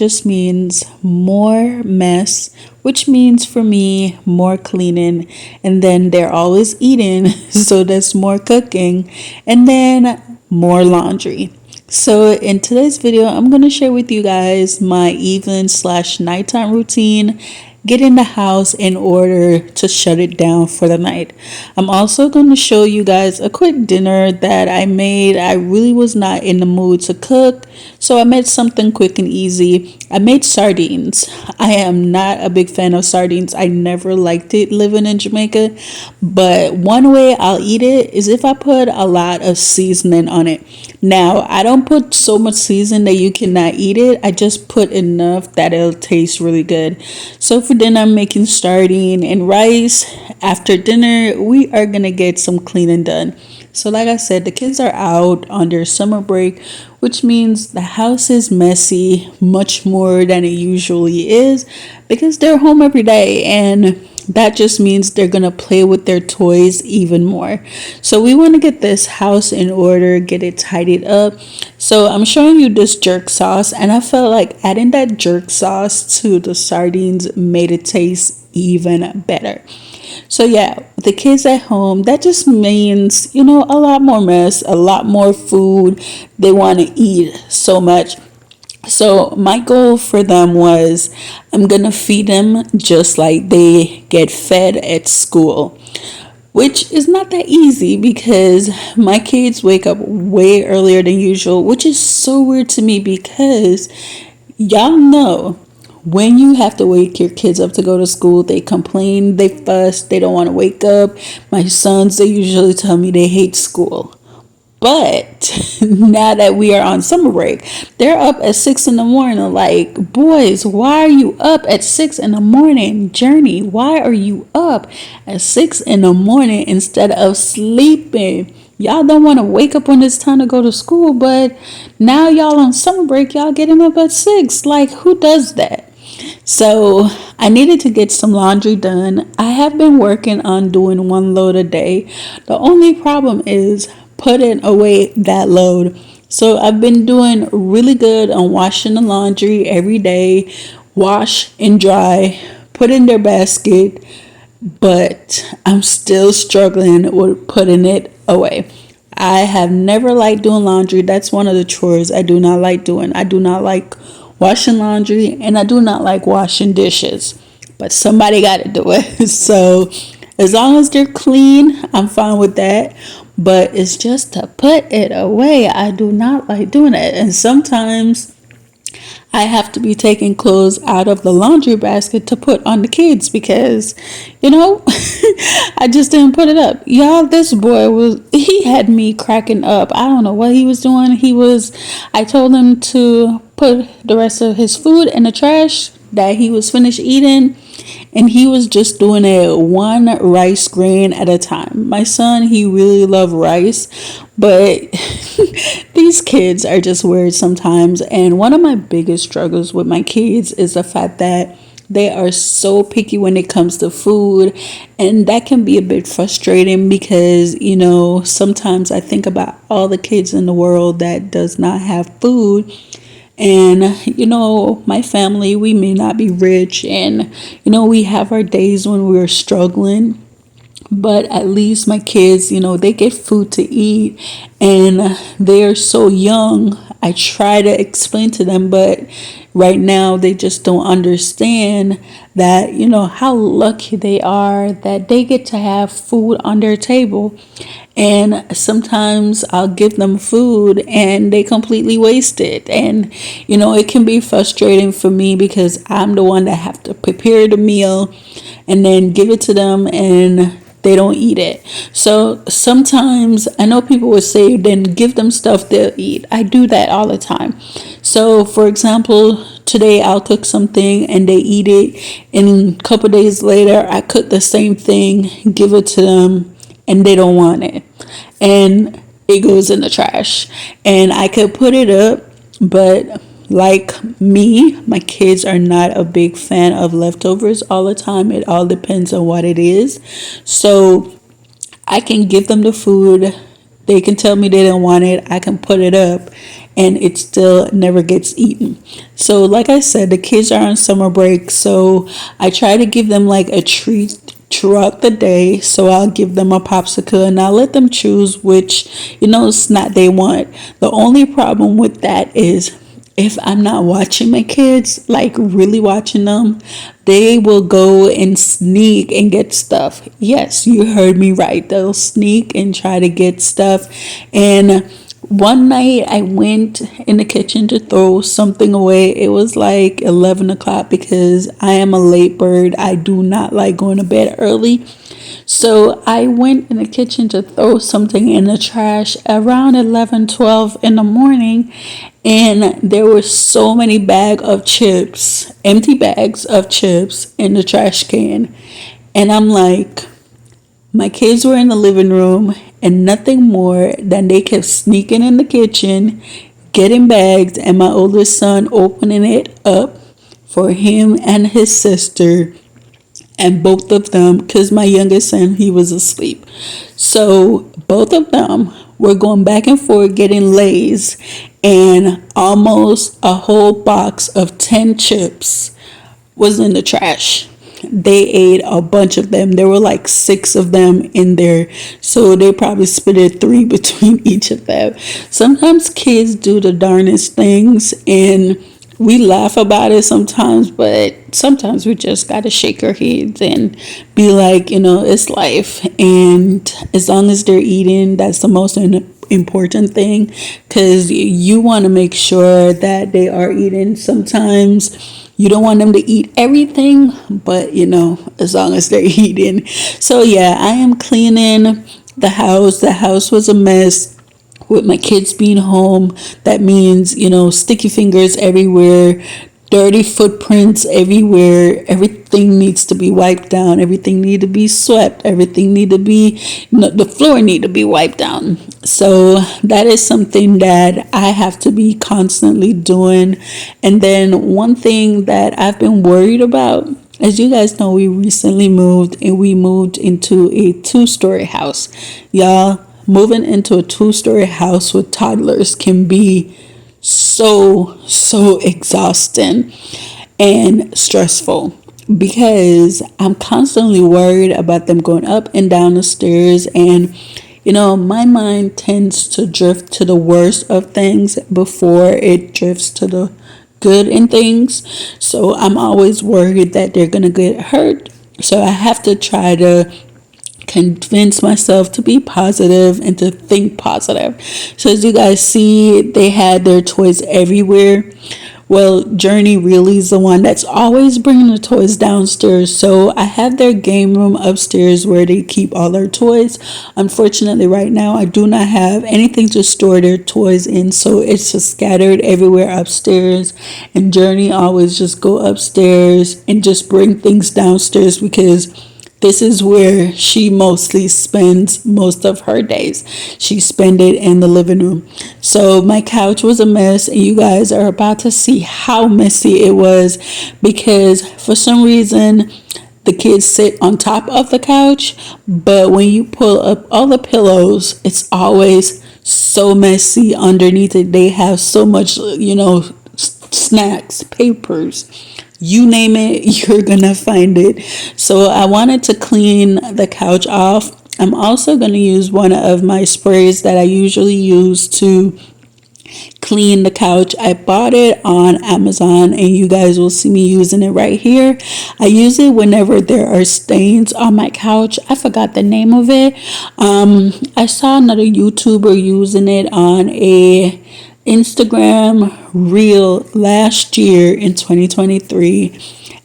just means more mess, which means for me more cleaning, and then they're always eating, so that's more cooking, and then more laundry. So in today's video, I'm going to share with you guys my evening/nighttime routine, getting the house in order to shut it down for the night. I'm also going to show you guys a quick dinner that I made. I really was not in the mood to cook, so I made something quick and easy. I made sardines. I am not a big fan of sardines. I never liked it living in Jamaica, but one way I'll eat it is if I put a lot of seasoning on it. Now, I don't put so much seasoning that you cannot eat it. I just put enough that it'll taste really good. So for dinner, I'm making sardine and rice. After dinner, we are going to get some cleaning done. So like I said, the kids are out on their summer break, which means the house is messy much more than it usually is because they're home every day, and that just means they're going to play with their toys even more. So we want to get this house in order, get it tidied up. So I'm showing you this jerk sauce, and I felt like adding that jerk sauce to the sardines made it taste even better. So yeah, with the kids at home, that just means, a lot more mess, a lot more food. They want to eat so much. So my goal for them was I'm going to feed them just like they get fed at school, which is not that easy because my kids wake up way earlier than usual, which is so weird to me because y'all know when you have to wake your kids up to go to school, they complain, they fuss, they don't want to wake up. My sons, they usually tell me they hate school. But now that we are on summer break, they're up at 6 in the morning. Like, boys, why are you up at 6 in the morning? Journey, why are you up at 6 in the morning instead of sleeping? Y'all don't want to wake up when it's time to go to school, but now y'all on summer break, y'all getting up at 6. Like, who does that? So I needed to get some laundry done. I have been working on doing one load a day. The only problem is putting away that load. So I've been doing really good on washing the laundry every day, wash and dry, put in their basket, but I'm still struggling with putting it away. I have never liked doing laundry. That's one of the chores I do not like doing. I do not like washing laundry, and I do not like washing dishes, but somebody got to do it. So as long as they're clean, I'm fine with that. But it's just to put it away. I do not like doing it. And sometimes I have to be taking clothes out of the laundry basket to put on the kids because, I just didn't put it up. Y'all, this boy he had me cracking up. I don't know what he was doing. I told him to put the rest of his food in the trash that he was finished eating, and he was just doing it one rice grain at a time. My son, he really loved rice, but these kids are just weird sometimes. And one of my biggest struggles with my kids is the fact that they are so picky when it comes to food, and that can be a bit frustrating because, sometimes I think about all the kids in the world that does not have food. And, my family, we may not be rich, and, we have our days when we're struggling, but at least my kids, they get food to eat, and they're so young. I try to explain to them, but right now they just don't understand that, how lucky they are that they get to have food on their table. And sometimes I'll give them food and they completely waste it. And, it can be frustrating for me because I'm the one that have to prepare the meal and then give it to them, and they don't eat it. So sometimes I know people would say, then give them stuff they'll eat. I do that all the time. So for example, today I'll cook something and they eat it, and a couple days later I cook the same thing, give it to them, and they don't want it, and it goes in the trash. And I could put it up, but like me, my kids are not a big fan of leftovers all the time. It all depends on what it is. So I can give them the food They can tell me they don't want it. I can put it up and it still never gets eaten. So like I said, the kids are on summer break, so I try to give them like a treat throughout the day. So I'll give them a popsicle and I'll let them choose which, snack they want. The only problem with that is if I'm not watching my kids, like really watching them, they will go and sneak and get stuff. Yes, you heard me right. They'll sneak and try to get stuff. And one night I went in the kitchen to throw something away. It was like 11 o'clock because I am a late bird. I do not like going to bed early. So I went in the kitchen to throw something in the trash around 11, 12 in the morning. And there were so many bags of chips, empty bags of chips in the trash can. And I'm like, my kids were in the living room and nothing more than they kept sneaking in the kitchen, getting bags, and my oldest son opening it up for him and his sister, and both of them, because my youngest son, he was asleep. So both of them were going back and forth getting Lay's, and almost a whole box of 10 chips was in the trash. They ate a bunch of them. There were like 6 of them in there. So they probably split it 3 between each of them. Sometimes kids do the darnest things and we laugh about it sometimes, but sometimes we just got to shake our heads and be like, it's life. And as long as they're eating, that's the most important thing, because you want to make sure that they are eating. Sometimes you don't want them to eat everything, but as long as they're eating. So yeah, I am cleaning the house. The house was a mess with my kids being home. That means, sticky fingers everywhere, dirty footprints everywhere. Everything needs to be wiped down. Everything need to be swept. Everything need to be, the floor need to be wiped down. So that is something that I have to be constantly doing. And then one thing that I've been worried about, as you guys know, we recently moved and we moved into a 2-story house. Y'all, moving into a 2-story house with toddlers can be so exhausting and stressful, because I'm constantly worried about them going up and down the stairs, and my mind tends to drift to the worst of things before it drifts to the good in things. So I'm always worried that they're gonna get hurt. So I have to try to convince myself to be positive and to think positive. So as you guys see, they had their toys everywhere. Well, Journey really is the one that's always bringing the toys downstairs. So I have their game room upstairs where they keep all their toys. Unfortunately, right now, I do not have anything to store their toys in. So it's just scattered everywhere upstairs. And Journey always just go upstairs and just bring things downstairs, because this is where she mostly spends most of her days. She spends it in the living room. So my couch was a mess, and you guys are about to see how messy it was, because for some reason the kids sit on top of the couch, but when you pull up all the pillows, it's always so messy underneath it. They have so much, snacks, papers, you name it, you're gonna find it. So I wanted to clean the couch off. I'm also gonna use one of my sprays that I usually use to clean the couch. I bought it on Amazon, and you guys will see me using it right here. I use it whenever there are stains on my couch. I forgot the name of it. I saw another YouTuber using it on a Instagram reel last year in 2023,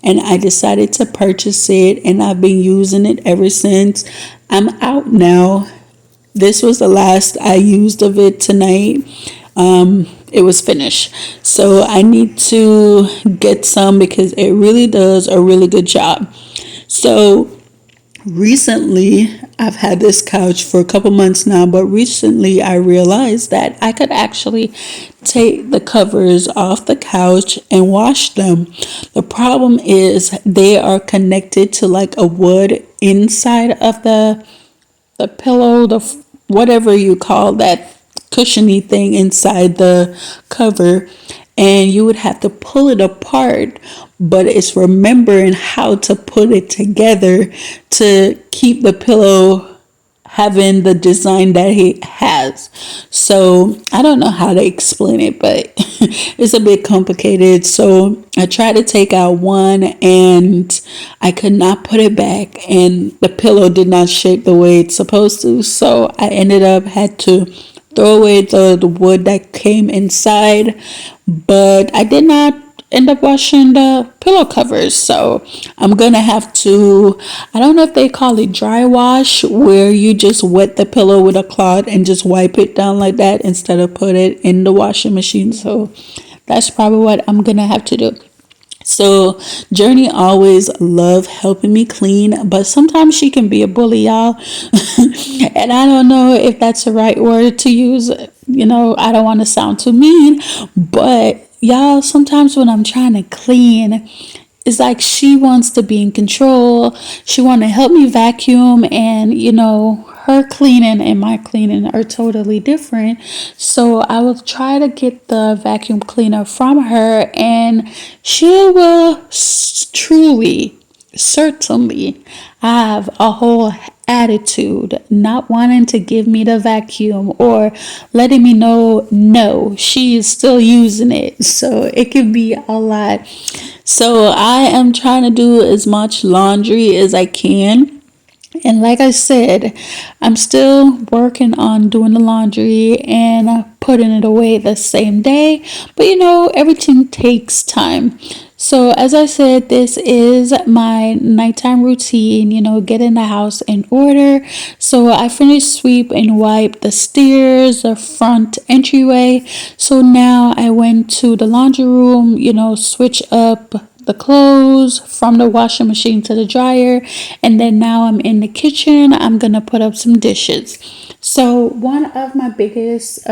and I decided to purchase it, and I've been using it ever since. I'm out now. This was the last I used of it tonight. It was finished, so I need to get some because it really does a really good job. So recently, I've had this couch for a couple months now, but recently I realized that I could actually take the covers off the couch and wash them. The problem is they are connected to like a wood inside of the pillow, whatever you call that cushiony thing inside the cover, and you would have to pull it apart, but it's remembering how to put it together to keep the pillow having the design that he has. So I don't know how to explain it, but it's a bit complicated. So I tried to take out one and I could not put it back, and the pillow did not shape the way it's supposed to. So I ended up had to throw away the wood that came inside, but I did not end up washing the pillow covers. So I'm gonna have to, I don't know if they call it dry wash, where you just wet the pillow with a cloth and just wipe it down like that instead of put it in the washing machine. So that's probably what I'm gonna have to do. So Journey always love helping me clean, but sometimes she can be a bully, y'all. And I don't know if that's the right word to use. I don't want to sound too mean, but y'all, sometimes when I'm trying to clean, it's like she wants to be in control. She want to help me vacuum, and her cleaning and my cleaning are totally different. So I will try to get the vacuum cleaner from her, and she will truly, certainly have a whole attitude, not wanting to give me the vacuum or letting me know no, she is still using it. So it can be a lot. So I am trying to do as much laundry as I can. And like I said, I'm still working on doing the laundry and putting it away the same day. But everything takes time. So as I said, this is my nighttime routine, getting the house in order. So I finished sweep and wipe the stairs, the front entryway. So now I went to the laundry room, switch up the clothes from the washing machine to the dryer, and then now I'm in the kitchen. I'm gonna put up some dishes. So one of my biggest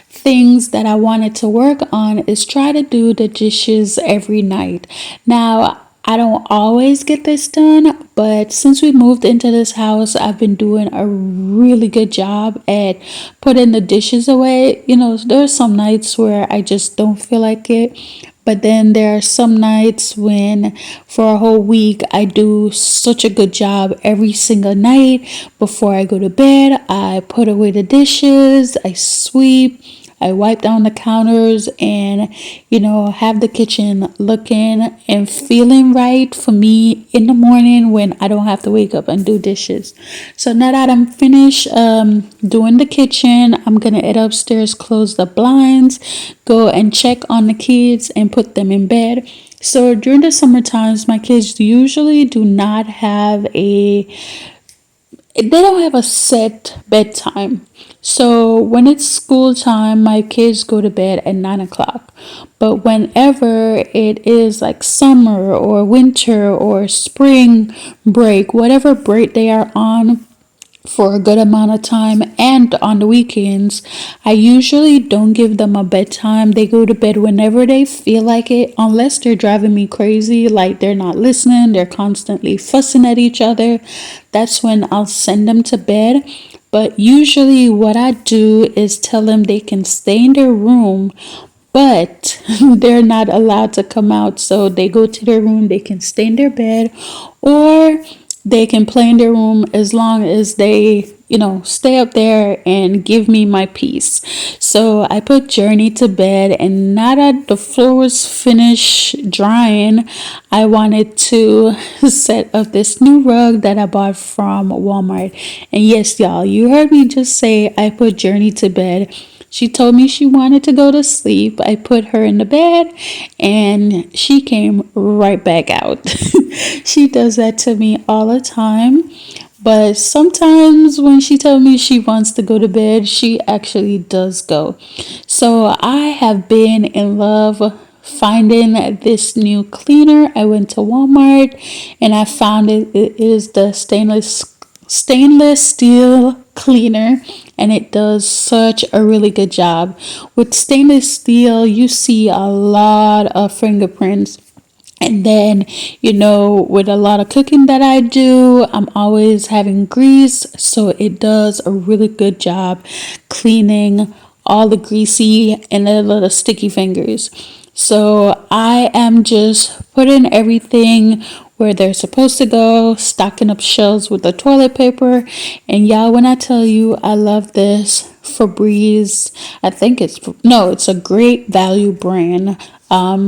things that I wanted to work on is try to do the dishes every night. Now I don't always get this done, but since we moved into this house, I've been doing a really good job at putting the dishes away. There's some nights where I just don't feel like it. But then there are some nights when for a whole week I do such a good job every single night. Before I go to bed, I put away the dishes, I sweep, I wipe down the counters, and have the kitchen looking and feeling right for me in the morning when I don't have to wake up and do dishes. So now that I'm finished doing the kitchen, I'm gonna head upstairs, close the blinds, go and check on the kids and put them in bed. So during the summer times, my kids usually do not have they don't have a set bedtime. So when it's school time, my kids go to bed at 9 o'clock. But whenever it is like summer or winter or spring break, whatever break they are on for a good amount of time, and on the weekends, I usually don't give them a bedtime. They go to bed whenever they feel like it, unless they're driving me crazy, like they're not listening, they're constantly fussing at each other. That's when I'll send them to bed. But usually what I do is tell them they can stay in their room, but they're not allowed to come out. So they go to their room, they can stay in their bed, or they can play in their room as long as they, stay up there and give me my peace. So I put Journey to bed, and now that the floor was finished drying, I wanted to set up this new rug that I bought from Walmart. And yes, y'all, you heard me just say I put Journey to bed. She told me she wanted to go to sleep. I put her in the bed and she came right back out. She does that to me all the time. But sometimes when she tells me she wants to go to bed, she actually does go. So I have been in love finding this new cleaner. I went to Walmart and I found it. It is the stainless steel cleaner, and it does such a really good job. With stainless steel, you see a lot of fingerprints. And then, with a lot of cooking that I do, I'm always having grease. So it does a really good job cleaning all the greasy and the little sticky fingers. So I am just putting everything where they're supposed to go, stocking up shelves with the toilet paper. And y'all, when I tell you I love this Febreze, I think it's a great value brand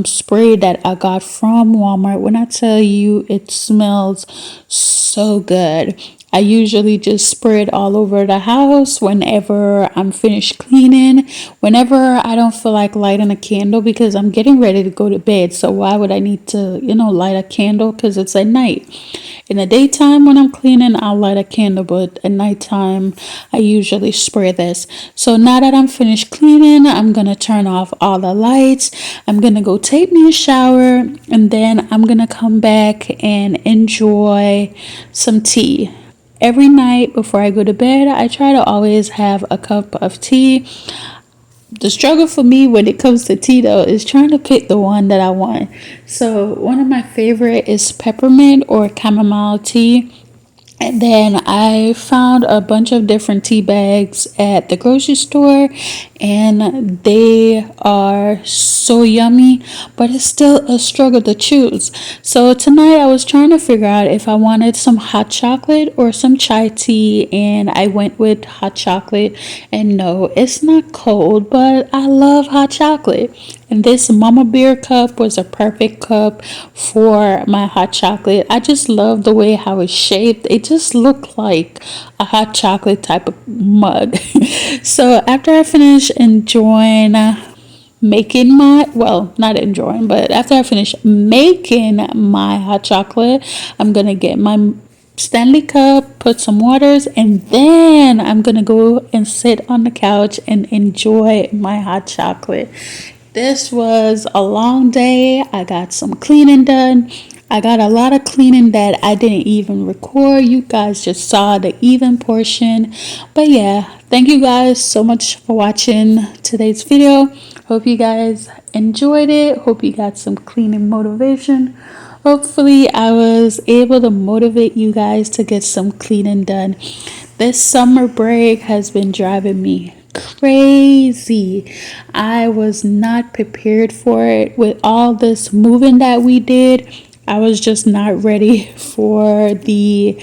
spray that I got from Walmart. When I tell you it smells so good. I usually just spray it all over the house whenever I'm finished cleaning, whenever I don't feel like lighting a candle because I'm getting ready to go to bed. So why would I need to, light a candle? Because it's at night. In the daytime when I'm cleaning, I'll light a candle, but at nighttime, I usually spray this. So now that I'm finished cleaning, I'm going to turn off all the lights. I'm going to go take me a shower, and then I'm going to come back and enjoy some tea. Every night before I go to bed, I try to always have a cup of tea. The struggle for me when it comes to tea though is trying to pick the one that I want. So one of my favorite is peppermint or chamomile tea. And then I found a bunch of different tea bags at the grocery store, and they are so yummy, but it's still a struggle to choose. So tonight I was trying to figure out if I wanted some hot chocolate or some chai tea, and I went with hot chocolate. And no, it's not cold, but I love hot chocolate. And this Mama Bear cup was a perfect cup for my hot chocolate. I just love the way how it's shaped. It just looked like a hot chocolate type of mug. So after I finish enjoying making not enjoying, but after I finish making my hot chocolate, I'm going to get my Stanley cup, put some waters, and then I'm going to go and sit on the couch and enjoy my hot chocolate. This was a long day. I got some cleaning done. I got a lot of cleaning that I didn't even record. You guys just saw the even portion. But yeah, thank you guys so much for watching today's video. Hope you guys enjoyed it. Hope you got some cleaning motivation. Hopefully, I was able to motivate you guys to get some cleaning done. This summer break has been driving me crazy. I was not prepared for it with all this moving that we did. I was just not ready for the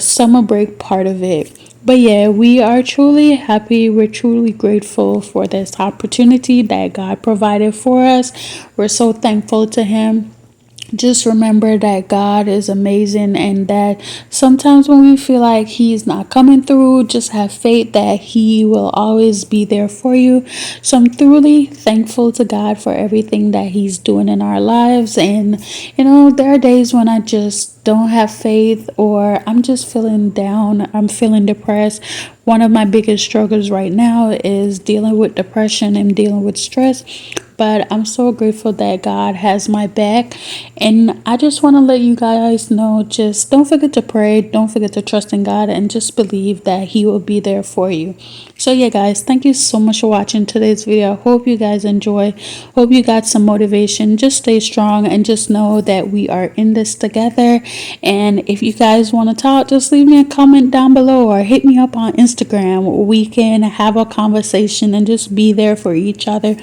summer break part of it. But yeah, we are truly happy. We're truly grateful for this opportunity that God provided for us. We're so thankful to Him. Just remember that God is amazing, and that sometimes when we feel like He's not coming through, just have faith that He will always be there for you. So I'm truly thankful to God for everything that He's doing in our lives. And there are days when I just don't have faith, or I'm just feeling down, I'm feeling depressed. One of my biggest struggles right now is dealing with depression and dealing with stress. But I'm so grateful that God has my back. And I just want to let you guys know, just don't forget to pray. Don't forget to trust in God, and just believe that He will be there for you. So yeah, guys, thank you so much for watching today's video. I hope you guys enjoy. Hope you got some motivation. Just stay strong, and just know that we are in this together. And if you guys want to talk, just leave me a comment down below, or hit me up on Instagram. We can have a conversation and just be there for each other,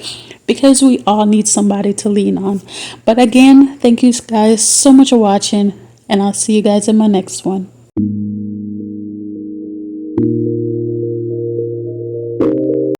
because we all need somebody to lean on. But again, thank you guys so much for watching, and I'll see you guys in my next one.